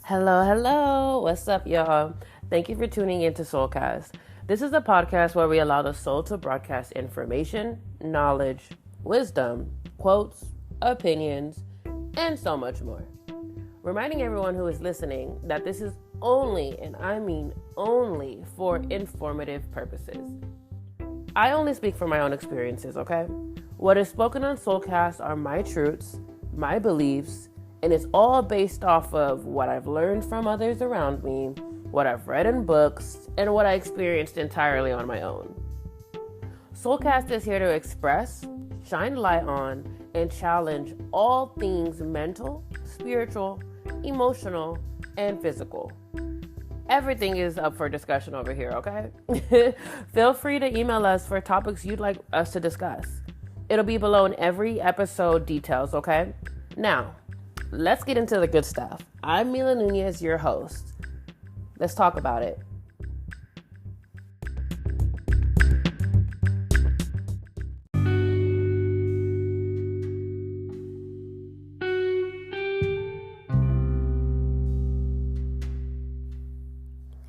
Hello, hello. What's up, y'all? Thank you for tuning in to Soulcast. This is a podcast where we allow the soul to broadcast information, knowledge, wisdom, quotes, opinions, and so much more. Reminding everyone who is listening that this is only, and I mean only, for informative purposes. I only speak from my own experiences, okay? What is spoken on Soulcast are my truths, my beliefs, and it's all based off of what I've learned from others around me, what I've read in books, and what I experienced entirely on my own. Soulcast is here to express, shine light on, and challenge all things mental, spiritual, emotional, and physical. Everything is up for discussion over here, okay? Feel free to email us for topics you'd like us to discuss. It'll be below in every episode details, okay? Now, let's get into the good stuff. I'm Mila Nunez, your host. Let's talk about it.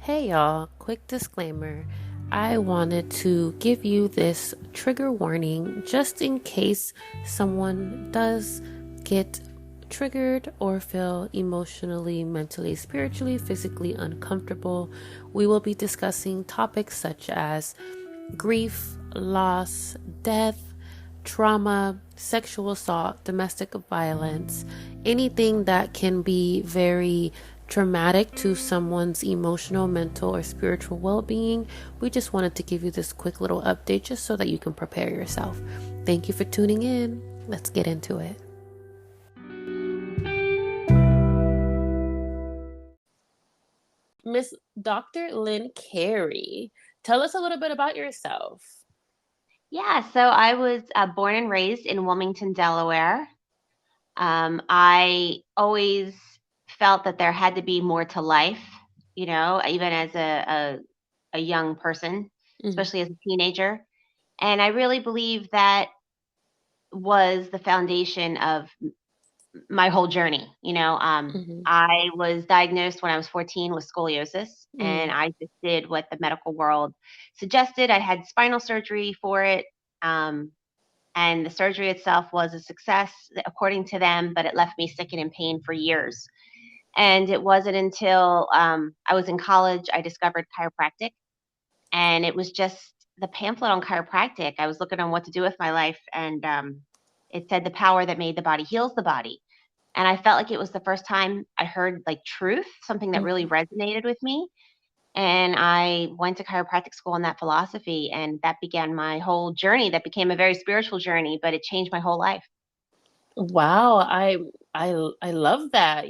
Hey y'all, quick disclaimer. I wanted to give you this trigger warning just in case someone does get triggered or feel emotionally, mentally, spiritually, physically uncomfortable. We will be discussing topics such as grief, loss, death, trauma, sexual assault, domestic violence, anything that can be very traumatic to someone's emotional, mental, or spiritual well-being. We just wanted to give you this quick little update just so that you can prepare yourself. Thank you for tuning in. Let's get into it. Miss Dr. Lynn Carey, tell us a little bit about yourself. Yeah, so I was born and raised in Wilmington, Delaware. I always felt that there had to be more to life, even as a young person, Mm-hmm. especially as a teenager. And I really believe that was the foundation of my whole journey. Mm-hmm. I was diagnosed when I was 14 with scoliosis, and Mm-hmm. I just did what the medical world suggested. I had spinal surgery for it. And the surgery itself was a success according to them, but it left me sick and in pain for years. And it wasn't until I was in college I discovered chiropractic, and it was just the pamphlet on chiropractic. I was looking on what to do with my life, and it said the power that made the body heals the body. And I felt like it was the first time I heard like truth, something that really Mm-hmm. resonated with me. And I went to chiropractic school on that philosophy, and that began my whole journey. That became a very spiritual journey, but it changed my whole life. Wow, I love that.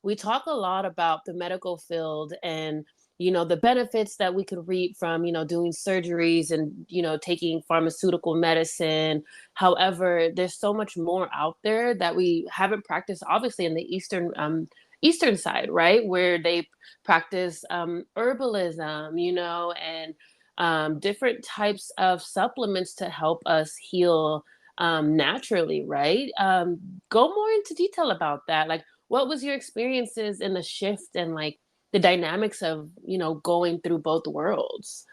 We talk a lot about the medical field and the benefits that we could reap from doing surgeries and taking pharmaceutical medicine. However, there's so much more out there that we haven't practiced. Obviously, in the eastern side, right, where they practice herbalism, and different types of supplements to help us heal naturally, right? Go more into detail about that. Like, what was your experiences in the shift and like the dynamics of, going through both worlds?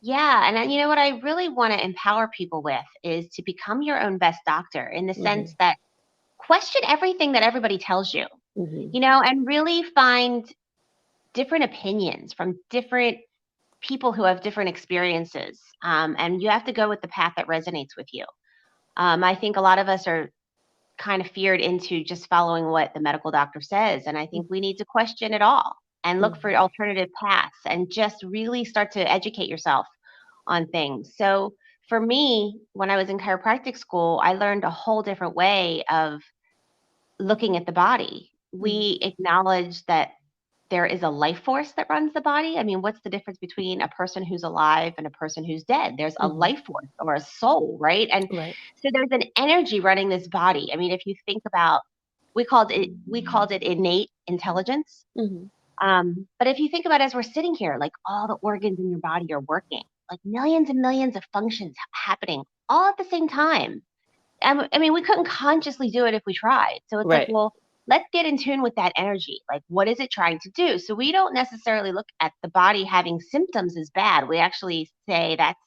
Yeah, and you know what I really want to empower people with is to become your own best doctor in the Mm-hmm. sense that question everything that everybody tells you, Mm-hmm. and really find different opinions from different people who have different experiences. And you have to go with the path that resonates with you. I think a lot of us are kind of feared into just following what the medical doctor says. And I think we need to question it all and look Mm-hmm. for alternative paths and just really start to educate yourself on things. So for me, when I was in chiropractic school, I learned a whole different way of looking at the body. We acknowledge that there is a life force that runs the body. I mean, what's the difference between a person who's alive and a person who's dead? There's a Mm-hmm. life force or a soul, right? And Right. so there's an energy running this body. I mean, if you think about, we called it innate intelligence. Mm-hmm. But if you think about it, as we're sitting here, like all the organs in your body are working, like millions and millions of functions happening all at the same time. I mean, we couldn't consciously do it if we tried. So it's like, Right. well, let's get in tune with that energy. Like, what is it trying to do? So we don't necessarily look at the body having symptoms as bad. We actually say that's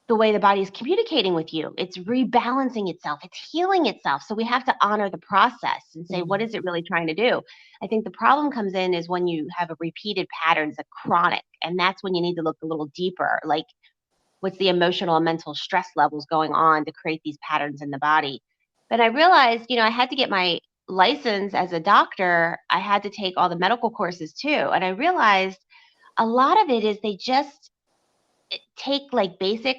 the way the body is communicating with you. It's rebalancing itself, it's healing itself. So we have to honor the process and say, what is it really trying to do? I think the problem comes in is when you have a repeated patterns, a chronic, and that's when you need to look a little deeper. Like, what's the emotional and mental stress levels going on to create these patterns in the body? But I realized, I had to get my license as a doctor. I had to take all the medical courses too. And I realized a lot of it is they just take like basic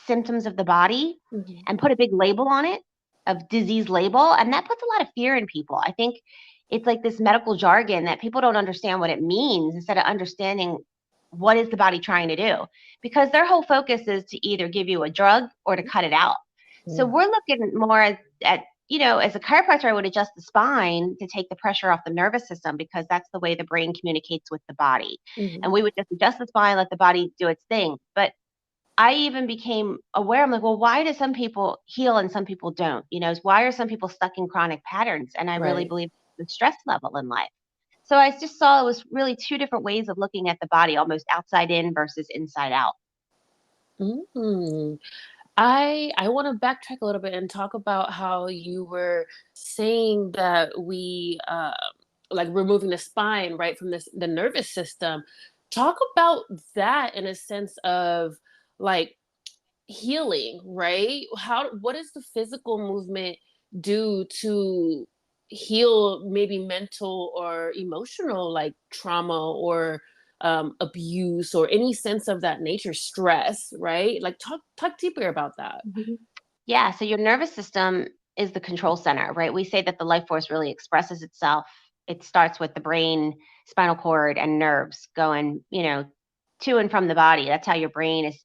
symptoms of the body Mm-hmm. and put a big label on it, of disease label. And that puts a lot of fear in people. I think it's like this medical jargon that people don't understand what it means instead of understanding what is the body trying to do, because their whole focus is to either give you a drug or to cut it out. So we're looking more at as a chiropractor, I would adjust the spine to take the pressure off the nervous system, because that's the way the brain communicates with the body. Mm-hmm. And we would just adjust the spine, let the body do its thing. But I even became aware. I'm like, well, why do some people heal and some people don't? Why are some people stuck in chronic patterns? And I really Right. believe the stress level in life. So I just saw it was really two different ways of looking at the body, almost outside in versus inside out. Mm-hmm. I want to backtrack a little bit and talk about how you were saying that we like removing the spine right from the nervous system. Talk about that in a sense of like healing, right? What does the physical movement do to heal maybe mental or emotional like trauma or abuse or any sense of that nature, stress, right? Like talk deeper about that. Mhm. Yeah. So your nervous system is the control center, right? We say that the life force really expresses itself. It starts with the brain, spinal cord, and nerves going, to and from the body. That's how your brain is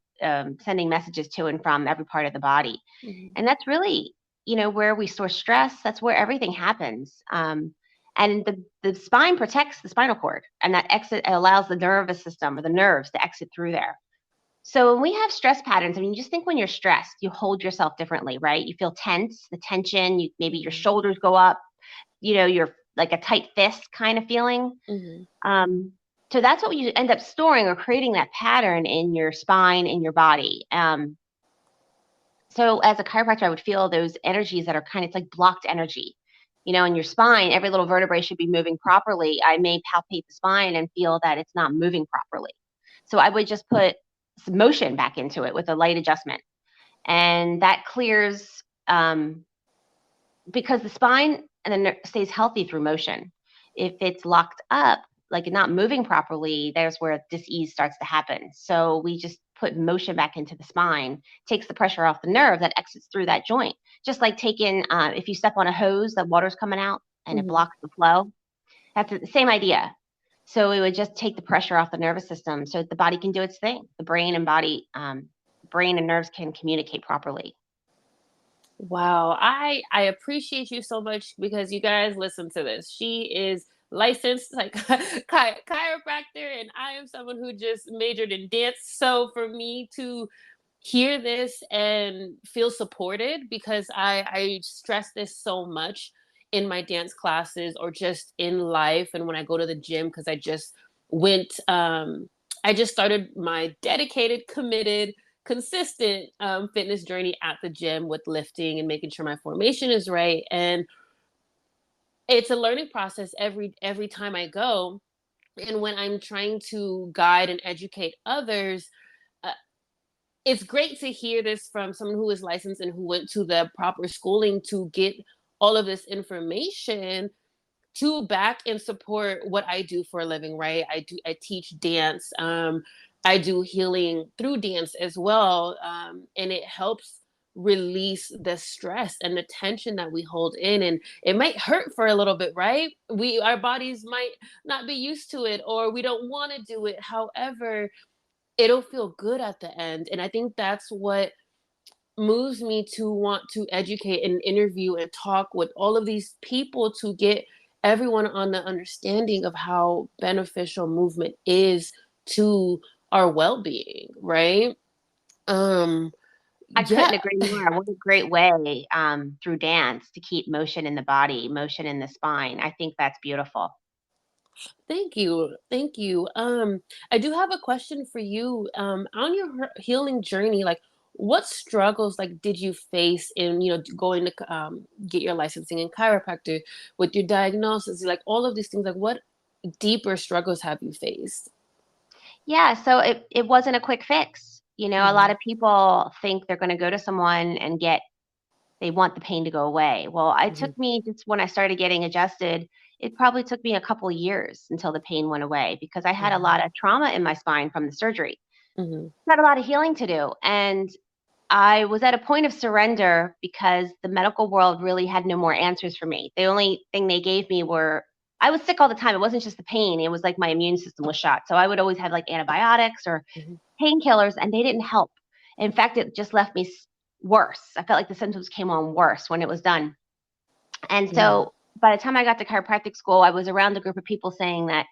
sending messages to and from every part of the body. Mhm. And that's really, where we store stress. That's where everything happens. And the spine protects the spinal cord, and that exit allows the nervous system or the nerves to exit through there. So when we have stress patterns, I mean, just think when you're stressed, you hold yourself differently, right? You feel tense, the tension, maybe your Mhm. shoulders go up, you're like a tight fist kind of feeling. Mhm. Um, so that's what you end up storing or creating that pattern in your spine, in your body. So as a chiropractor, I would feel those energies that are it's like blocked energy. In your spine, every little vertebrae should be moving properly. I may palpate the spine and feel that it's not moving properly. So I would just put some motion back into it with a light adjustment. And that clears, because the spine and the stays healthy through motion. If it's locked up, like not moving properly, there's where dis-ease starts to happen. So we just put motion back into the spine, takes the pressure off the nerve that exits through that joint. Just like taking, if you step on a hose, that water's coming out and it Mhm. blocks the flow. That's the same idea. So we would just take the pressure off the nervous system so the body can do its thing. The brain and nerves can communicate properly. Wow, I appreciate you so much because you guys listen to this. She is licensed like chiropractor, and I am someone who just majored in dance. So for me to hear this and feel supported, because I stress this so much in my dance classes or just in life, and when I go to the gym, because went I just started my dedicated, committed, consistent fitness journey at the gym with lifting and making sure my formation is right. And it's a learning process every time I go. And when I'm trying to guide and educate others, uh, it's great to hear this from someone who is licensed and who went to the proper schooling to get all of this information to back and support what I do for a living, right? I teach dance. I do healing through dance as well. And it helps release the stress and the tension that we hold in. And it might hurt for a little bit, right? Our bodies might not be used to it, or we don't want to do it. However, it'll feel good at the end. And I think that's what moves me to want to educate and interview and talk with all of these people to get everyone on the understanding of how beneficial movement is to our well-being, right? um I Yeah, couldn't agree more. What a great way through dance to keep motion in the body, motion in the spine. I think that's beautiful. thank you. Thank you. I do have a question for you. On your healing journey, like what struggles like did you face in, going to get your licensing in chiropractor with your diagnosis, like all of these things, like what deeper struggles have you faced? Yeah, so it wasn't a quick fix. You know, a lot Mhm, of people think they're going to go to someone and they want the pain to go away. Well, it mhm, took me just when I started getting adjusted, it probably took me a couple of years until the pain went away because I had a lot wow, of trauma in my spine from the surgery. mhm, Had a lot of healing to do. And I was at a point of surrender because the medical world really had no more answers for me. The only thing they gave me were I was sick all the time. It wasn't just the pain. It was like my immune system was shot. So I would always have like antibiotics or mhm, painkillers and they didn't help. In fact, it just left me worse. I felt like the symptoms came on worse when it was done. And yeah, so by the time I got to chiropractic school, I was around a group of people saying that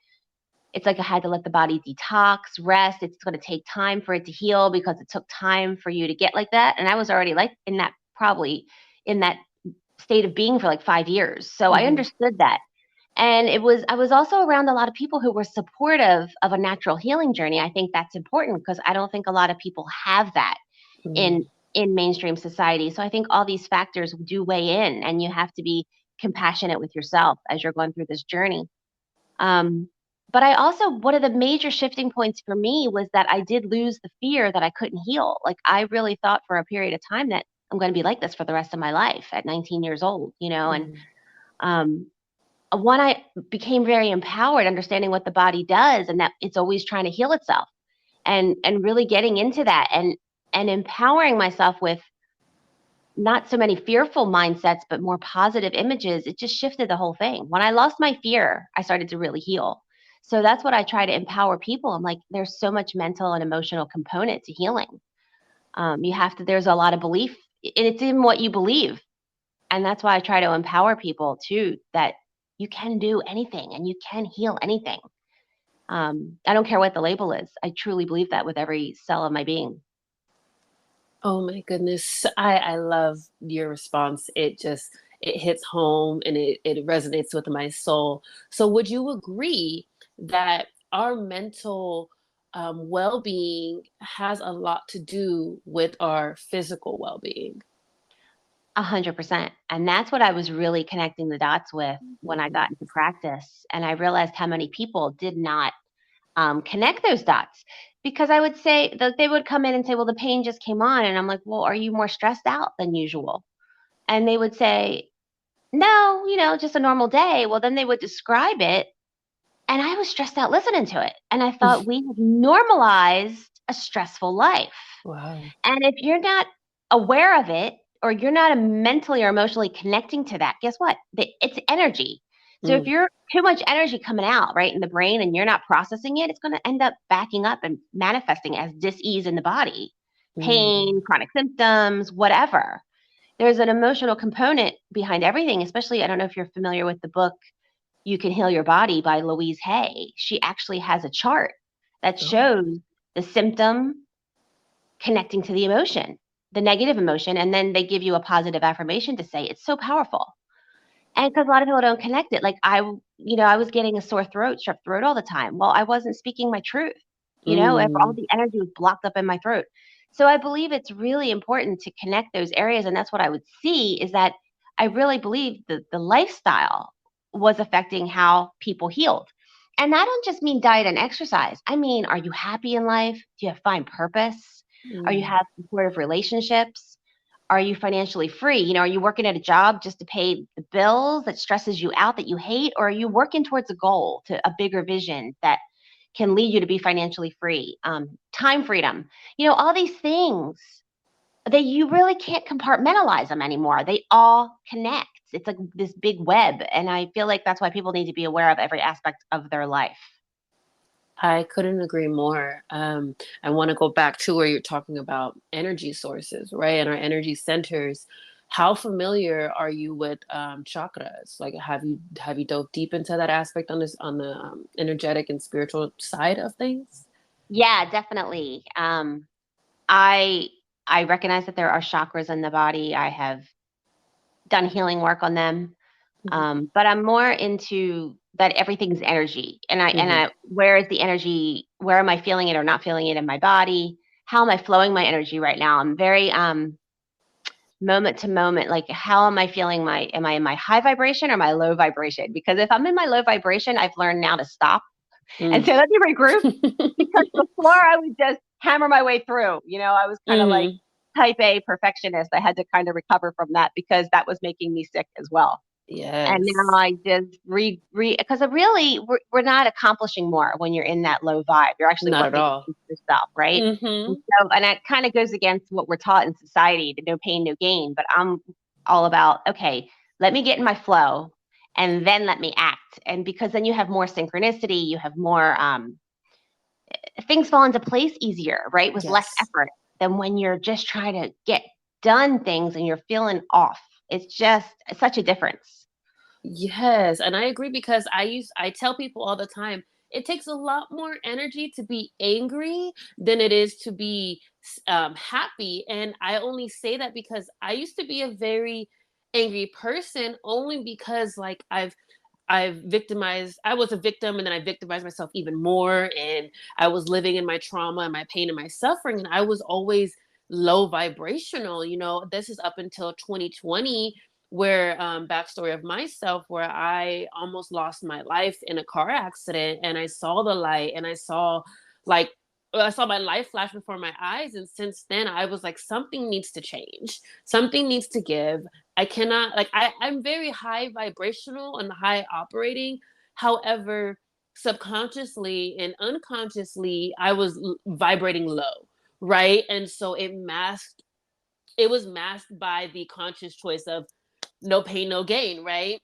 it's like I had to let the body detox, rest. It's going to take time for it to heal because it took time for you to get like that. And I was already like in that, probably in that state of being for like 5 years. So I mhm, understood that. And I was also around a lot of people who were supportive of a natural healing journey. I think that's important because I don't think a lot of people have that mhm. in in mainstream society. So I think all these factors do weigh in and you have to be compassionate with yourself as you're going through this journey. Um, but I also, one of the major shifting points for me was that I did lose the fear that I couldn't heal. Like I really thought for a period of time that I'm going to be like this for the rest of my life at 19 years old, you know, and Mhm. um, when I became very empowered, understanding what the body does and that it's always trying to heal itself and really getting into that and empowering myself with not so many fearful mindsets, but more positive images, it just shifted the whole thing. When I lost my fear, I started to really heal. So that's what I try to empower people. I'm like, there's so much mental and emotional component to healing. You have to, there's a lot of belief. It's in what you believe. And that's why I try to empower people too, that you can do anything and you can heal anything. I don't care what the label is. I truly believe that with every cell of my being. Oh my goodness. I love your response. It hits home and it resonates with my soul. So would you agree that our mental well-being has a lot to do with our physical well-being? 100%. And that's what I was really connecting the dots with when I got Mhm, into practice. And I realized how many people did not connect those dots because I would say that they would come in and say, well, the pain just came on. And I'm like, well, are you more stressed out than usual? And they would say, no, you know, just a normal day. Well, then they would describe it. And I was stressed out listening to it. And I thought we have normalized a stressful life. wow. And if you're not aware of it or you're not mentally or emotionally connecting to that, guess what? It's energy. So if Mm, you're too much energy coming out, right, in the brain and you're not processing it, it's going to end up backing up and manifesting as dis-ease in the body, pain, mm. chronic symptoms, whatever. There's an emotional component behind everything, especially I don't know if you're familiar with the book You Can Heal Your Body by Louise Hay. She actually has a chart that Oh, shows the symptom connecting to the emotion, the negative emotion, and then they give you a positive affirmation to say. It's so powerful. And because a lot of people don't connect it, like I was getting a sore throat, strep throat all the time. Well, I wasn't speaking my truth. You know, if all mm. the energy was blocked up in my throat. So I believe it's really important to connect those areas. And that's what I would see is that I really believe that the lifestyle was affecting how people healed. And I don't just mean diet and exercise. I mean, are you happy in life? Do you find purpose? Are you Mm. have supportive relationships? Are you financially free? You know, are you working at a job just to pay the bills that stresses you out that you hate? Or are you working towards a goal, to a bigger vision that can lead you to be financially free? Time freedom, you know, all these things that you really can't compartmentalize them anymore. They all connect. It's like this big web. And I feel like that's why people need to be aware of every aspect of their life. I couldn't agree more. I want to go back to where you're talking about energy sources, right? And our energy centers. How familiar are you with chakras? Like, have you dove deep into that aspect on this on the energetic and spiritual side of things? Yeah, definitely. I I recognize that there are chakras in the body. I have done healing work on them. But I'm more into that everything's energy. And where is the energy? Where am I feeling it or not feeling it in my body? How am I flowing my energy right now? I'm very moment to moment, like how am I feeling am I in my high vibration or my low vibration? Because if I'm in my low vibration, I've learned now to stop and say, let me regroup. Because before I would just hammer my way through, I was kind of like type A perfectionist. I had to kind of recover from that because that was making me sick as well. Yes. And now I just because really we're not accomplishing more when you're in that low vibe. You're actually Not at working all. yourself, right? And that kind of goes against what we're taught in society, the no pain, no gain. But I'm all about, okay, let me get in my flow and then let me act. And because then you have more synchronicity, you have more things fall into place easier, right? With less effort than when you're just trying to get done things and you're feeling off. It's just such a difference. Yes, and I agree because I tell people all the time, it takes a lot more energy to be angry than it is to be happy. And I only say that because I used to be a very angry person only because like I've victimized, I was a victim and then I victimized myself even more. And I was living in my trauma and my pain and my suffering. And I was always low vibrational. This is up until 2020 where backstory of myself where I almost lost my life in a car accident and I saw the light and like I saw my life flash before my eyes. And since then I was like, something needs to change. Something needs to give. I cannot I'm very high vibrational and high operating. However, subconsciously and unconsciously, I was vibrating low, right? And so it was masked by the conscious choice of no pain, no gain, right?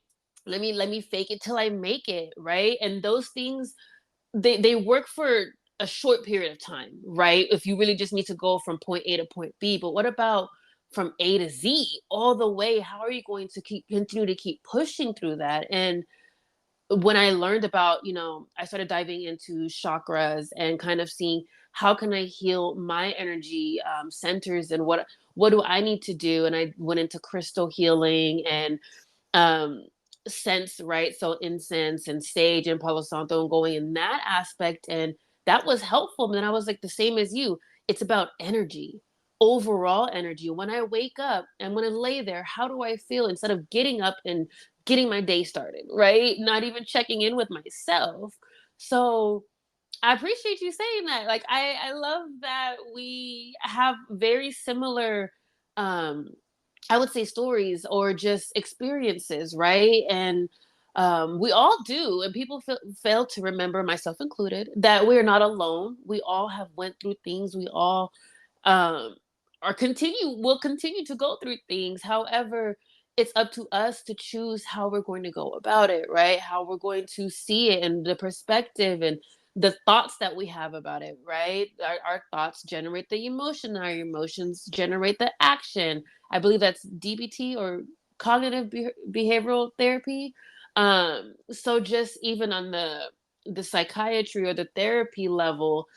Let me fake it till I make it, right? And those things they work for a short period of time, right? If you really just need to go from point A to point B, but what about from A to Z all the way? How are you going to continue to keep pushing through that? And when I learned about, I started diving into chakras and kind of seeing how can I heal my energy centers and what do I need to do? And I went into crystal healing and scents, right? So incense and sage and Palo Santo and going in that aspect. And that was helpful. And then I was like, the same as you. It's about energy, overall energy. When I wake up and when I lay there, how do I feel instead of getting up and getting my day started, right? Not even checking in with myself. So I appreciate you saying that. Like, I love that we have very similar, I would say, stories or just experiences, right? And we all do, and people fail to remember, myself included, that we're not alone. We all have went through things. We all um, will continue to go through things. However, it's up to us to choose how we're going to go about it, right? How we're going to see it and the perspective and the thoughts that we have about it, right? Our thoughts generate the emotion, our emotions generate the action. I believe that's DBT or cognitive behavioral therapy. So just even on the psychiatry or the therapy level,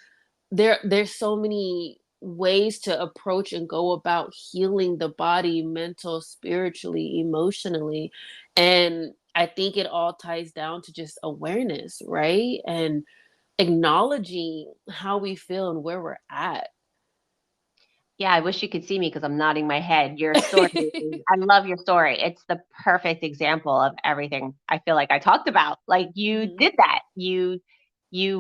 there's so many ways to approach and go about healing the body, mental, spiritually, emotionally. And I think it all ties down to just awareness, right? And acknowledging how we feel and where we're at. Yeah, I wish you could see me because I'm nodding my head. Your story, I love your story. It's the perfect example of everything I feel like I talked about. Like you did that. You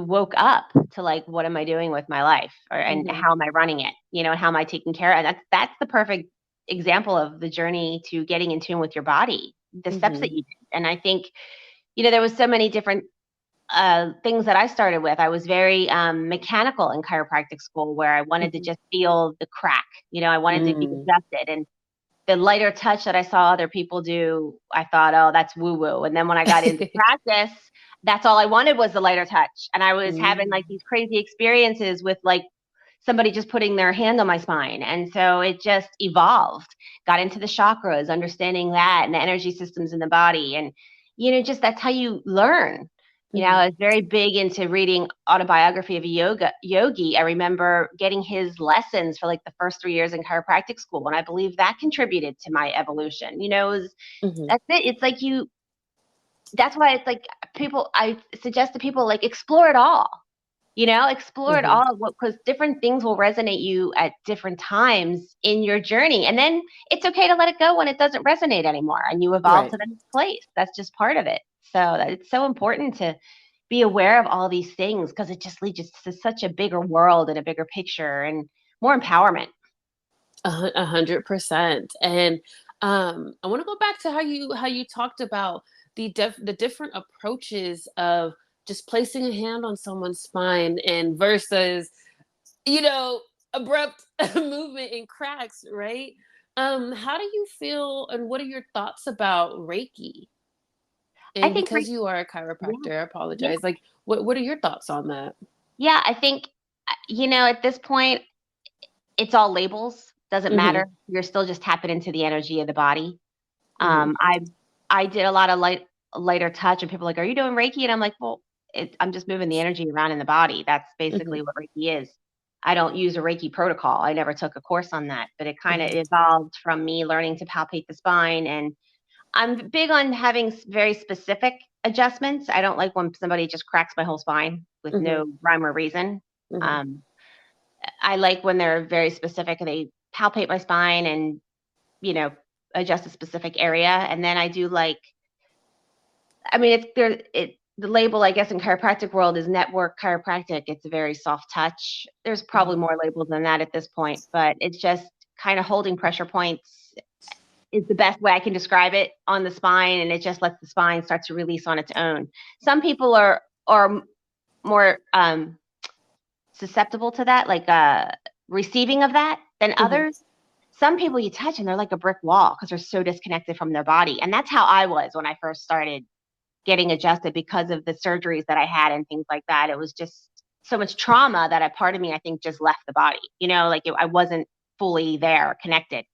woke up to like, what am I doing with my life, and how am I running it? And how am I taking care of it? That's the perfect example of the journey to getting in tune with your body, the steps that you did. And I think, there was so many different things that I started with. I was very mechanical in chiropractic school, where I wanted to just feel the crack. I wanted to be adjusted, and the lighter touch that I saw other people do, I thought, oh, that's woo woo. And then when I got into practice, that's all I wanted was the lighter touch, and I was having like these crazy experiences with like somebody just putting their hand on my spine. And so it just evolved, got into the chakras, understanding that, and the energy systems in the body, and just that's how you learn. I was very big into reading autobiography of a yogi. I remember getting his lessons for like the first 3 years in chiropractic school, and I believe that contributed to my evolution. Hmm. That's it. It's like that's why it's like I suggest to people, like, explore it all. Explore it Hmm. all, because different things will resonate you at different times in your journey. And then it's okay to let it go when it doesn't resonate anymore and you evolve Right. to the next place. That's just part of it. So it's so important to be aware of all these things, because it just leads us to such a bigger world and a bigger picture and more empowerment. 100%. And I want to go back to how you talked about the different approaches of just placing a hand on someone's spine and versus, you know, abrupt movement and cracks, right? How do you feel, and what are your thoughts about Reiki? I And think, because you are a yeah, chiropractor, I yeah, apologize. Like, what are your thoughts on that? yeah. I think, at this point, it's all labels. Doesn't Mm-hmm. matter. You're still just tapping into the energy of the body. Mm-hmm. I did a lot of lighter touch, and people are like, "Are you doing Reiki?" And I'm like, "Well, I'm just moving the energy around in the body. That's Mm-hmm. basically what Reiki is." I don't use a Reiki protocol. I never took a course on that, but it kind of Mm-hmm. evolved from me learning to palpate the spine. And I'm big on having very specific adjustments. I don't like when somebody just cracks my whole spine with Mm-hmm. no rhyme or reason. Mm-hmm. Um, I like when they're very specific and they palpate my spine and, you know, adjust a specific area. And then I do like, I mean, the label, I guess, in chiropractic world is network chiropractic. It's a very soft touch. There's Mm-hmm. probably more labels than that at this point, but it's just kind of holding pressure points is the best way I can describe it on the spine, and it just lets the spine start to release on its own. Some people are more susceptible to that, like receiving of that, than Mm-hmm. others. Some people you touch and they're like a brick wall because they're so disconnected from their body, and that's how I was when I first started getting adjusted because of the surgeries that I had and things like that. It was just so much trauma that a part of me, I think, just left the body. I wasn't fully there, connected.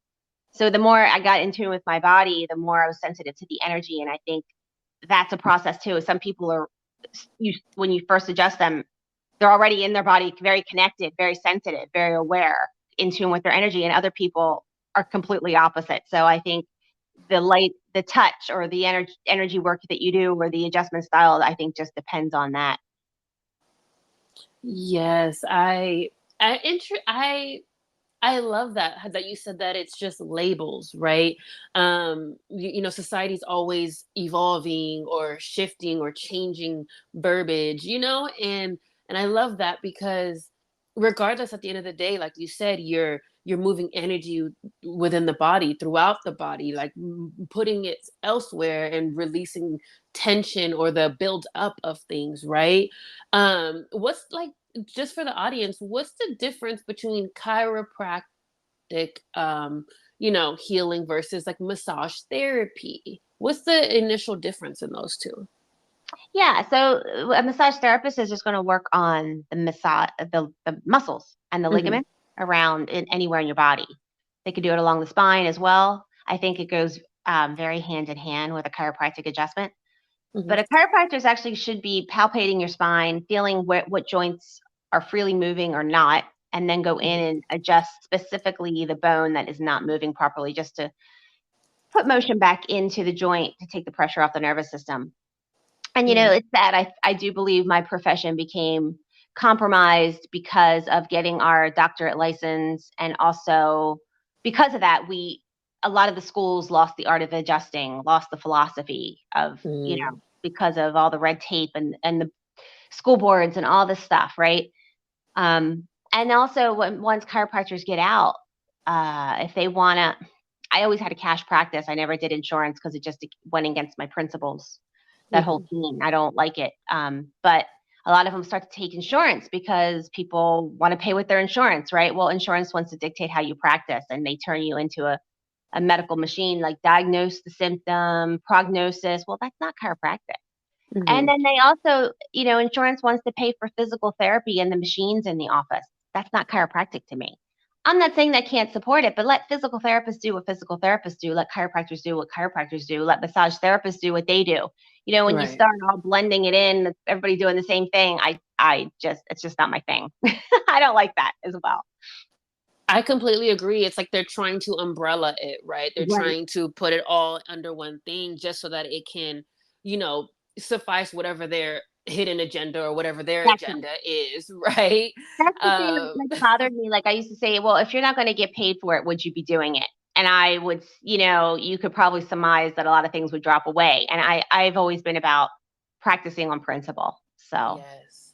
So the more I got in tune with my body, the more I was sensitive to the energy. And I think that's a process too. Some people when you first adjust them, they're already in their body, very connected, very sensitive, very aware, in tune with their energy. And other people are completely opposite. So I think the touch, or the energy work that you do, or the adjustment style, I think just depends on that. Yes, I love that you said that it's just labels, right? Society's always evolving or shifting or changing verbiage, and I love that because regardless, at the end of the day, like you said, you're moving energy within the body, throughout the body, like putting it elsewhere and releasing tension or the build up of things, right? What's like, just for the audience, what's the difference between chiropractic, healing versus like massage therapy? What's the initial difference in those two? Yeah, so a massage therapist is just going to work on the muscles and the Hmm. ligaments around anywhere in your body. They could do it along the spine as well. I think it goes very hand in hand with a chiropractic adjustment. Hmm. But a chiropractor actually should be palpating your spine, feeling what joints are freely moving or not, and then go in Hmm. and adjust specifically the bone that is not moving properly, just to put motion back into the joint to take the pressure off the nervous system. And Hmm. it's sad. I do believe my profession became compromised because of getting our doctorate license, and also because of that, a lot of the schools lost the art of adjusting, lost the philosophy of, Mm. because of all the red tape and the school boards and all this stuff, right? And also, once chiropractors get out, if they wanna, I always had a cash practice. I never did insurance because it just went against my principles. That whole Hmm. scene, I don't like it. But a lot of them start to take insurance because people want to pay with their insurance, right? Well, insurance wants to dictate how you practice, and they turn you into a medical machine, like diagnose the symptom, prognosis. Well, that's not chiropractic. And Hmm. then they also, insurance wants to pay for physical therapy and the machines in the office. That's not chiropractic to me. I'm not saying that I can't support it, but let physical therapists do what physical therapists do. Let chiropractors do what chiropractors do. Let massage therapists do what they do. You know, when you Right. start all blending it in, everybody doing the same thing, it's just not my thing. I don't like that as well. I completely agree. It's like they're trying to umbrella it, right? They're Right. trying to put it all under one thing just so that it can, you know, suffice whatever their hidden agenda or whatever their That's right. agenda is, right? That's the thing that Um, like bothered me. Like I used to say, well, if you're not going to get paid for it, would you be doing it? And I would, you know, you could probably surmise that a lot of things would drop away. And I've always been about practicing on principle. So yes.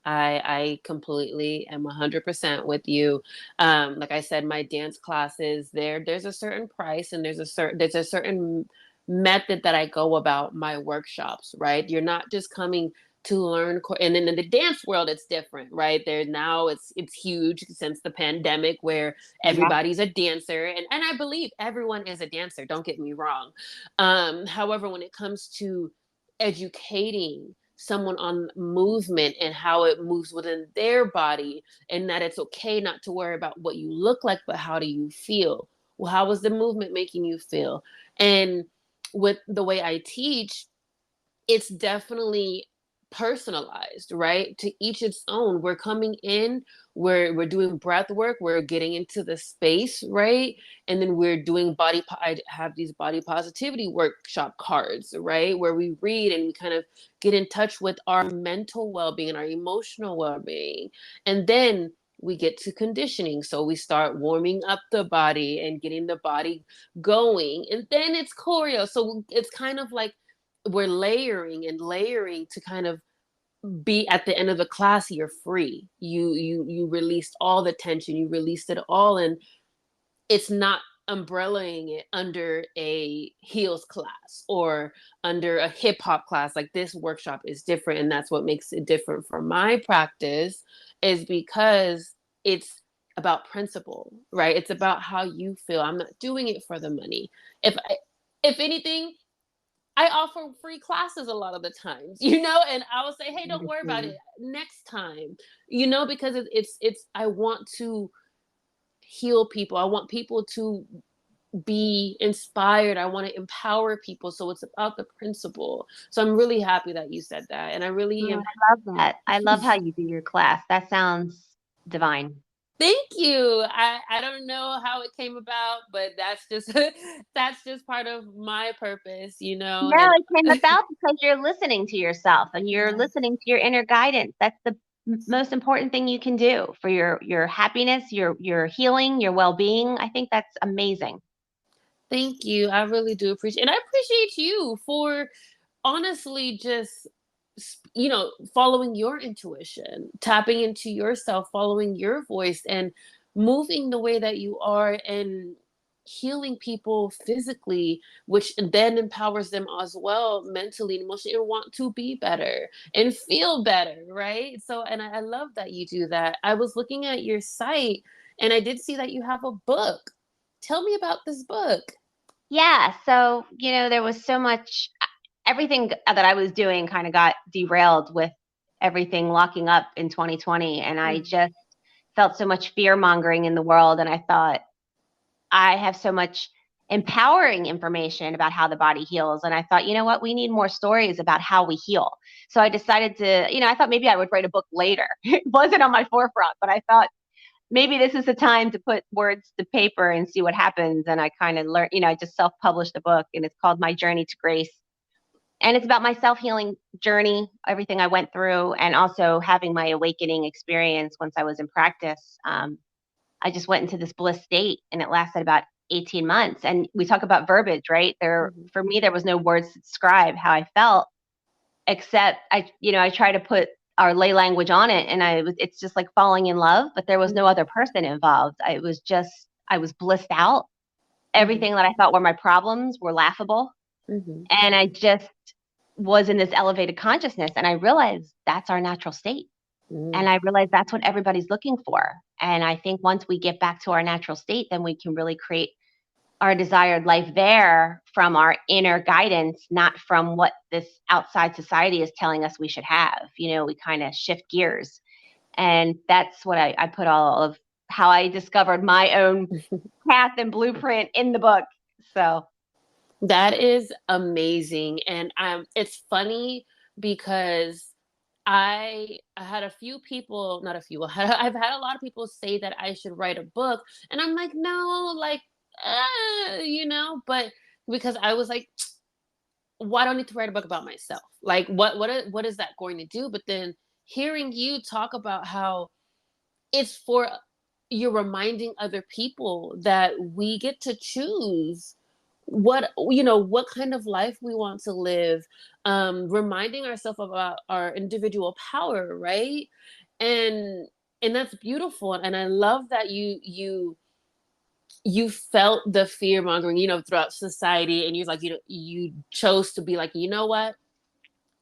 I completely am 100% with you. Like I said, my dance classes, there's a certain price and there's a certain method that I go about my workshops, right? You're not just coming to learn, and then in the dance world, it's different, right? There now it's huge since the pandemic where yeah, everybody's a dancer, and I believe everyone is a dancer. Don't get me wrong. However, when it comes to educating someone on movement and how it moves within their body, and that it's okay not to worry about what you look like, but how do you feel? Well, how is the movement making you feel? And with the way I teach, it's definitely personalized, right? To each its own. We're coming in, we're doing breath work, we're getting into the space, right? And then we're doing I have these body positivity workshop cards, right? Where we read and we kind of get in touch with our mental well-being and our emotional well-being. And then we get to conditioning. So we start warming up the body and getting the body going. And then it's choreo. So it's kind of like we're layering and layering to kind of be at the end of the class, you're free. You released all the tension, you released it all, and it's not umbrellaing it under a heels class or under a hip hop class. Like, this workshop is different, and that's what makes it different for my practice, is because it's about principle, right? It's about how you feel. I'm not doing it for the money. If anything, I offer free classes a lot of the times, and I will say, hey, don't worry about it next time, because it's I want to heal people. I want people to be inspired. I want to empower people. So it's about the principle. So I'm really happy that you said that. And I really I am. love that. I love how you do your class. That sounds divine. Thank you. I don't know how it came about, but that's just that's just part of my purpose, No, and it came about because you're listening to yourself and you're yeah. listening to your inner guidance. That's the most important thing you can do for your happiness, your healing, your well-being. I think that's amazing. Thank you. I really do appreciate, and I appreciate you for honestly just following your intuition, tapping into yourself, following your voice, and moving the way that you are, and healing people physically, which then empowers them as well mentally and emotionally, and want to be better and feel better, right? So, and I love that you do that. I was looking at your site and I did see that you have a book. Tell me about this book. Yeah, so, there was so much everything that I was doing kind of got derailed with everything locking up in 2020, and I Mm-hmm. just felt so much fear mongering in the world, and I thought I have so much empowering information about how the body heals. And I thought, you know what, we need more stories about how we heal. So I decided to, I thought maybe I would write a book later. It wasn't on my forefront, but I thought maybe this is the time to put words to paper and see what happens. And I kind of learned, I just self published a book and it's called My Journey to Grace. And it's about my self healing journey, everything I went through, and also having my awakening experience once I was in practice. I just went into this bliss state and it lasted about 18 months. And we talk about verbiage, right? Mm-hmm. For me, there was no words to describe how I felt, except I try to put our lay language on it. And it's just like falling in love, but there was no other person involved. I was blissed out. Mm-hmm. Everything that I thought were my problems were laughable. Mm-hmm. And I just was in this elevated consciousness. And I realized that's our natural state. Mm-hmm. And I realized that's what everybody's looking for. And I think once we get back to our natural state, then we can really create our desired life there from our inner guidance, not from what this outside society is telling us we should have. We kind of shift gears. And that's what I put all of how I discovered my own path and blueprint in the book. So That is amazing. And it's funny because I had a few people, not a few, I've had a lot of people say that I should write a book. And I'm like, no, like, but because I was like, why do I need to write a book about myself? Like, what is that going to do? But then hearing you talk about how it's for you're reminding other people that we get to choose what kind of life we want to live, reminding ourselves about our individual power, right? And that's beautiful, and I love that you felt the fear mongering, throughout society, and you're like, you chose to be like, you know what,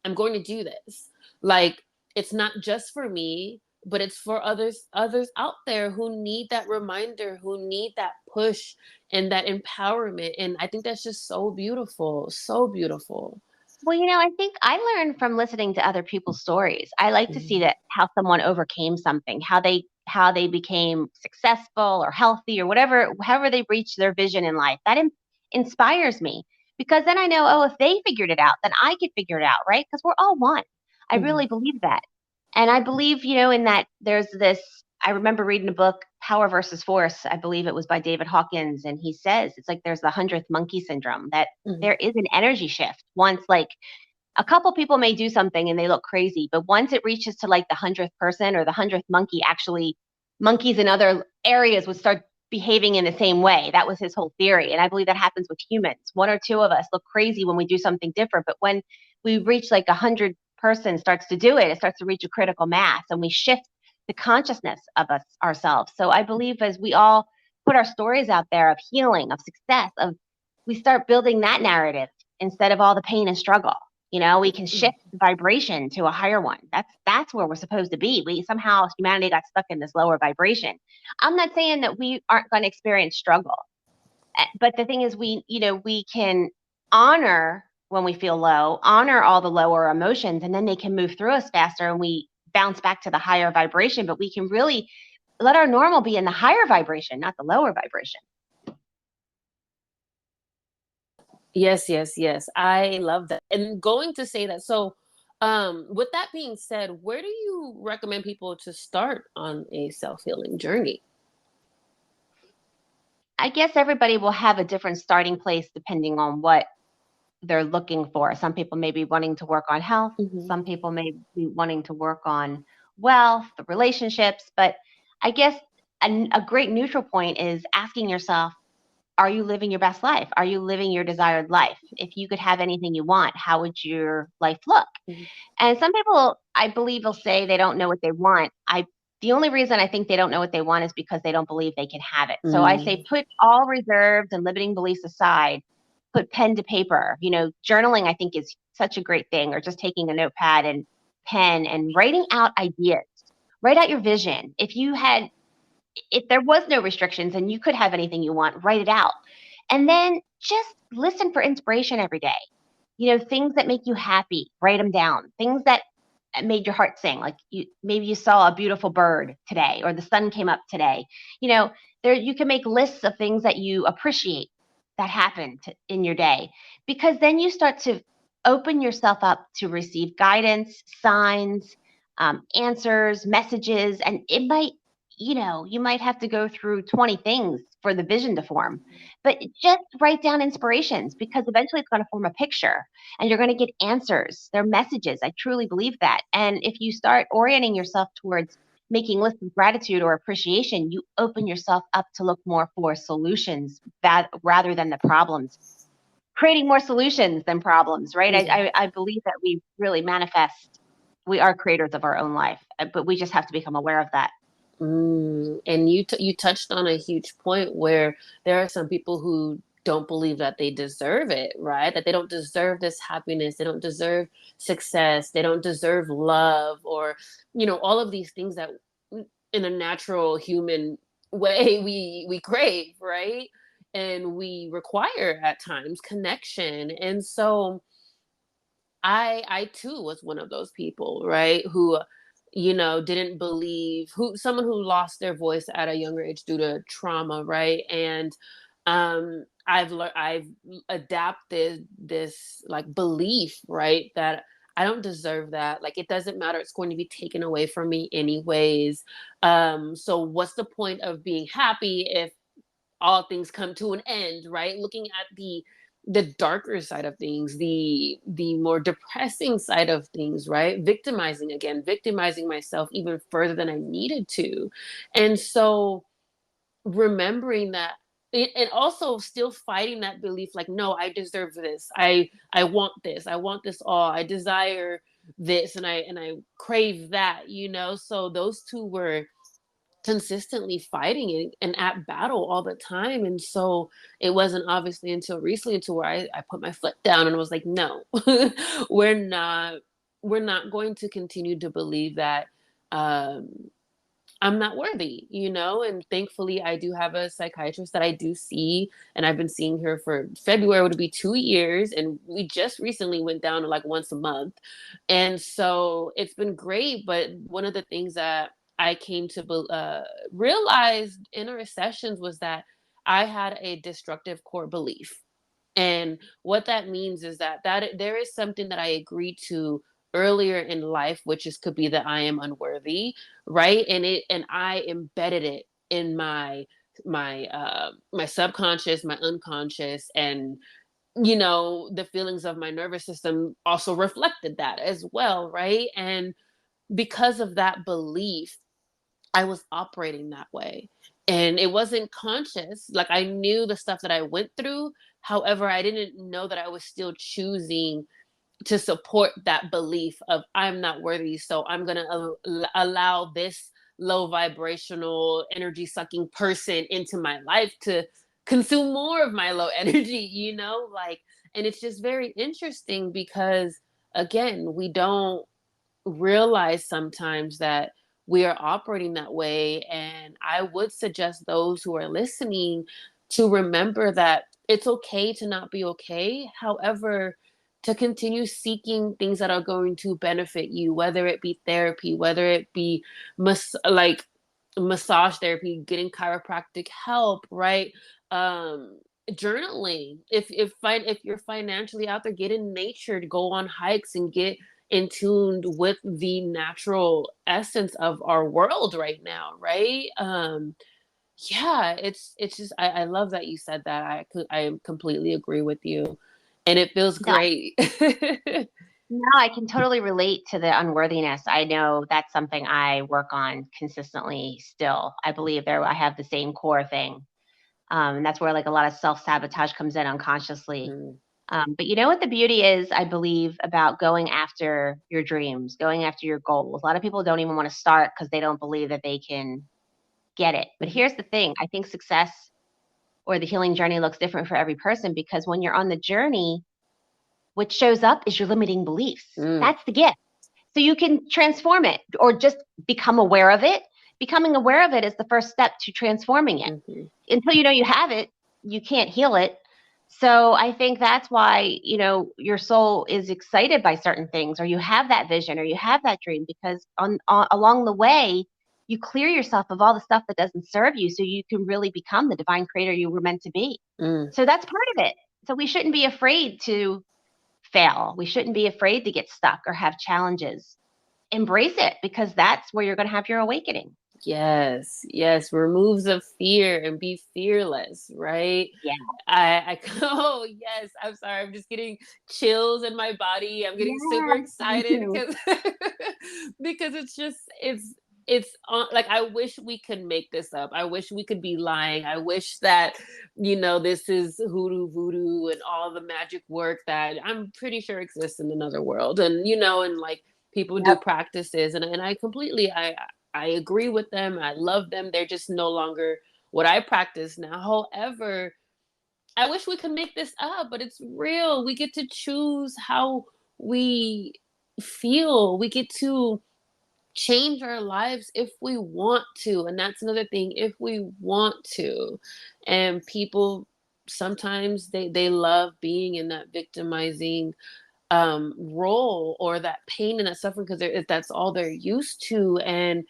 I'm going to do this. Like, it's not just for me, but it's for others out there who need that reminder, who need that push and that empowerment. And I think that's just so beautiful, so beautiful. well, I think I learned from listening to other people's stories. I like to see Mhm. that how someone overcame something, how they became successful or healthy or whatever, however they reached their vision in life. That inspires me because then I know, oh, if they figured it out, then I could figure it out, right? Because we're all one. I Mhm. really believe that. And I believe, in that there's this. I remember reading a book, Power versus Force. I believe it was by David Hawkins. And he says it's like there's the 100th monkey syndrome, that Mhm. there is an energy shift once, like, a couple people may do something and they look crazy, but once it reaches to like the 100th person or the 100th monkey, actually, monkeys in other areas would start behaving in the same way. That was his whole theory. And I believe that happens with humans. One or two of us look crazy when we do something different, but when we reach like 100 person starts to do it, it starts to reach a critical mass and we shift the consciousness of us ourselves. So I believe as we all put our stories out there of healing, of success, of we start building that narrative instead of all the pain and struggle. We can shift the vibration to a higher one. That's where we're supposed to be. We somehow humanity got stuck in this lower vibration. I'm not saying that we aren't going to experience struggle, but the thing is, we can honor when we feel low, honor all the lower emotions, and then they can move through us faster, and we bounce back to the higher vibration. But we can really let our normal be in the higher vibration, not the lower vibration. Yes, yes, yes. I love that. And going to say that. So, with that being said, where do you recommend people to start on a self-healing journey? I guess everybody will have a different starting place depending on what they're looking for. Some people may be wanting to work on health. Hmm. Some people may be wanting to work on wealth, relationships. But I guess a great neutral point is asking yourself, are you living your best life? Are you living your desired life? If you could have anything you want, how would your life look? Hmm. And some people, I believe, will say they don't know what they want. The only reason I think they don't know what they want is because they don't believe they can have it. So I say Mm. put all reserves and limiting beliefs aside, put pen to paper. Journaling I think is such a great thing, or just taking a notepad and pen and writing out ideas. Write out your vision. If there was no restrictions and you could have anything you want, write it out. And then just listen for inspiration every day. Things that make you happy, write them down. Things that made your heart sing, like maybe you saw a beautiful bird today or the sun came up today. You know, there you can make lists of things that you appreciate that happened in your day, because then you start to open yourself up to receive guidance, signs, answers, messages, and it might, you might have to go through 20 things for the vision to form, but just write down inspirations, because eventually it's going to form a picture and you're going to get answers. They're messages. I truly believe that. And if you start orienting yourself towards making lists of gratitude or appreciation, you open yourself up to look more for solutions rather than the problems. Creating more solutions than problems, right? Yeah. I believe that we really manifest. We are creators of our own life, but we just have to become aware of that. And you touched on a huge point where there are some people who don't believe that they deserve it, right? That they don't deserve this happiness, they don't deserve success, they don't deserve love, or all of these things that in a natural human way we crave, right? And we require at times connection. And so I too was one of those people, right? Who didn't believe someone who lost their voice at a younger age due to trauma, right? And I've adapted this like belief, right, that I don't deserve that. Like, it doesn't matter. It's going to be taken away from me anyways. So what's the point of being happy if all things come to an end, right? Looking at the darker side of things, the more depressing side of things, right? Victimizing myself even further than I needed to. And so remembering that, and also still fighting that belief, like, no, I deserve this. I want this. I want this all. I desire this, and I crave that, So those two were consistently fighting it and at battle all the time. And so it wasn't obviously until recently until where I put my foot down and was like, no, we're not going to continue to believe that um I'm not worthy, and thankfully I do have a psychiatrist that I do see, and I've been seeing her for February would be 2 years, and we just recently went down to like once a month. And so it's been great. But one of the things that I came to realize in our sessions was that I had a destructive core belief. And what that means is that there is something that I agreed to earlier in life, which is could be that I am unworthy, right? And I embedded it in my subconscious, my unconscious, and the feelings of my nervous system also reflected that as well, right? And because of that belief, I was operating that way. And it wasn't conscious. Like, I knew the stuff that I went through. However, I didn't know that I was still choosing to support that belief of I'm not worthy. So I'm going to allow this low vibrational energy sucking person into my life to consume more of my low energy, like, and it's just very interesting because, again, we don't realize sometimes that we are operating that way. And I would suggest those who are listening to remember that it's okay to not be okay. However, to continue seeking things that are going to benefit you, whether it be therapy, whether it be like massage therapy, getting chiropractic help, right? Journaling. If you're financially out there, get in nature, to go on hikes and get in tune with the natural essence of our world right now, right? Yeah, it's just I love that you said that. I completely agree with you, and it feels No, great. no, I can totally relate to the unworthiness. I know that's something I work on consistently still. I believe I have the same core thing. And that's where like a lot of self-sabotage comes in unconsciously. Mm, But you know what the beauty is, I believe, about going after your dreams, going after your goals. A lot of people don't even want to start because they don't believe that they can get it. But mhm, here's the thing, I think success or the healing journey looks different for every person because when you're on the journey, what shows up is your limiting beliefs. mm, That's the gift. So you can transform it or just become aware of it. Becoming aware of it is the first step to transforming it. mhm. Until you know you have it, you can't heal it. So I think that's why, your soul is excited by certain things, or you have that vision, or you have that dream, because along the way, you clear yourself of all the stuff that doesn't serve you, so you can really become the divine creator you were meant to be. Mm. So that's part of it. So we shouldn't be afraid to fail. We shouldn't be afraid to get stuck or have challenges. Embrace it because that's where you're going to have your awakening. Yes, yes, removes the fear and be fearless, right? Yeah. Oh yes, I'm sorry, I'm just getting chills in my body. I'm getting super Yeah. Me excited too. because because it's like, I wish we could make this up. I wish we could be lying. I wish that this is hoodoo voodoo and all the magic work that I'm pretty sure exists in another world, and and like people do Yep. practices, and I completely I agree with them. I love them. They're just no longer what I practice now. However, I wish we could make this up, but it's real. We get to choose how we feel. We get to change our lives if we want to. And that's another thing, if we want to. And people sometimes they love being in that victimizing role or that pain and that suffering because that's all they're used to. And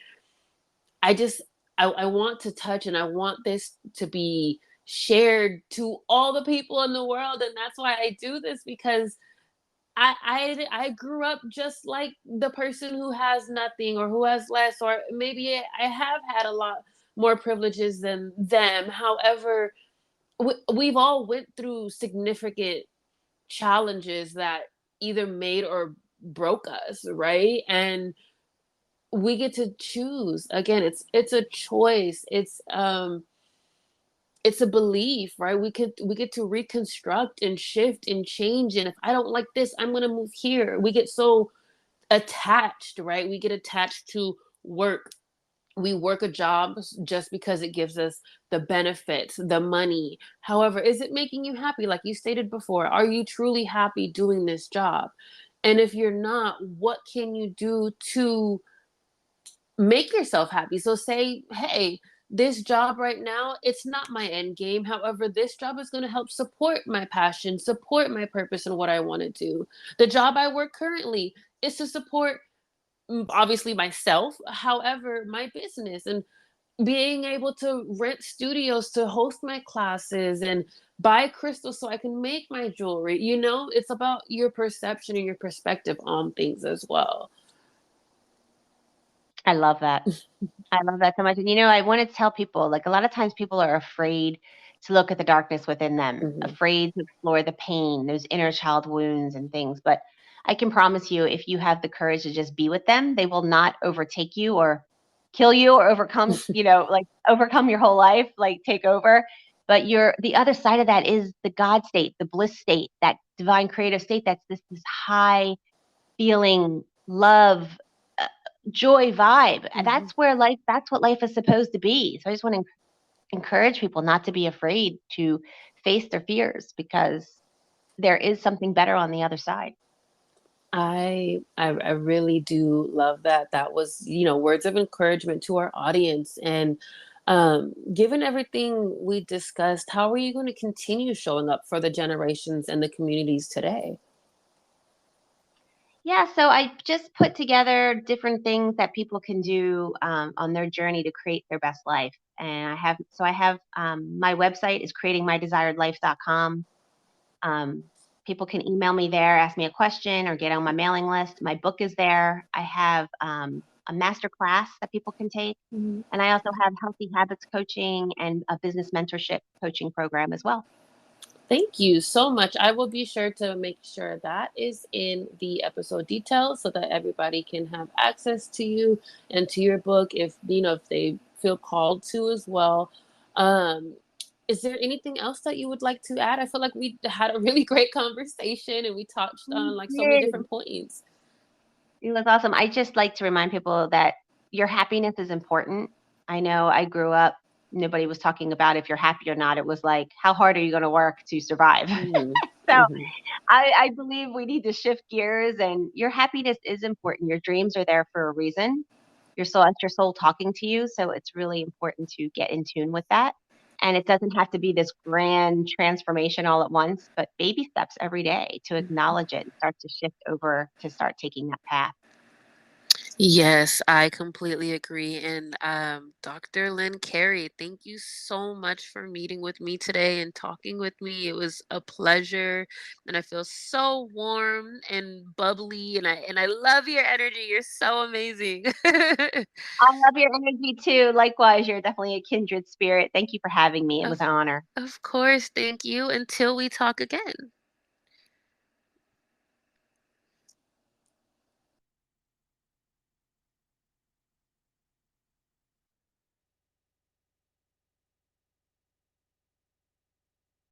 I just I want to touch and I want this to be shared to all the people in the world, and that's why I do this because I grew up just like the person who has nothing or who has less, or maybe I have had a lot more privileges than them. However, we've all went through significant challenges that either made or broke us, right? And we get to choose. Again, it's a choice. It's a belief, right? We get to reconstruct and shift and change. And if I don't like this, I'm gonna move here. We get so attached, right? We get attached to work. We work a job just because it gives us the benefits, the money. However, is it making you happy? Like you stated before, are you truly happy doing this job? And if you're not, what can you do to make yourself happy? So say, hey, this job right now, it's not my end game. However, this job is going to help support my passion, support my purpose and what I want to do. The job I work currently is to support obviously myself, however, my business, and being able to rent studios to host my classes and buy crystals so I can make my jewelry. It's about your perception and your perspective on things as well. I love that. I love that so much. And I want to tell people, like, a lot of times people are afraid to look at the darkness within them, Mm-hmm. afraid to explore the pain, those inner child wounds and things. But I can promise you, if you have the courage to just be with them, they will not overtake you or kill you or overcome, like overcome your whole life, like take over. But the other side of that is the God state, the bliss state, that divine creative state. That's this high feeling love, uh, joy vibe. Mm-hmm. That's what life is supposed to be. So I just want to encourage people not to be afraid to face their fears, because there is something better on the other side. I really do love that. That was, words of encouragement to our audience. And given everything we discussed, how are you going to continue showing up for the generations and the communities today? Yeah, so I just put together different things that people can do on their journey to create their best life. And I have my website is creatingmydesiredlife.com. People can email me there, ask me a question, or get on my mailing list. My book is there. I have a master class that people can take. Mhm. And I also have healthy habits coaching and a business mentorship coaching program as well. Thank you so much. I will be sure to make sure that is in the episode details so that everybody can have access to you and to your book if they feel called to as well. Um, is there anything else that you would like to add? I feel like we had a really great conversation and we touched on like so many It different points. was awesome. I just like to remind people that your happiness is important. I know I grew up, nobody was talking about if you're happy or not. It was like, how hard are you going to work to survive? Hmm. So Hmm. I believe we need to shift gears, and your happiness is important. Your dreams are there for a reason. That's your soul talking to you. So it's really important to get in tune with that. And it doesn't have to be this grand transformation all at once, but baby steps every day to acknowledge it and start to shift over to start taking that path. Yes, I completely agree. And Dr. Lynn Carey, thank you so much for meeting with me today and talking with me. It was a pleasure, and I feel so warm and bubbly, and I love your energy. You're so amazing. I love your energy too. Likewise, you're definitely a kindred spirit. Thank you for having me. It was Of an honor. of course, thank you. Until we talk again.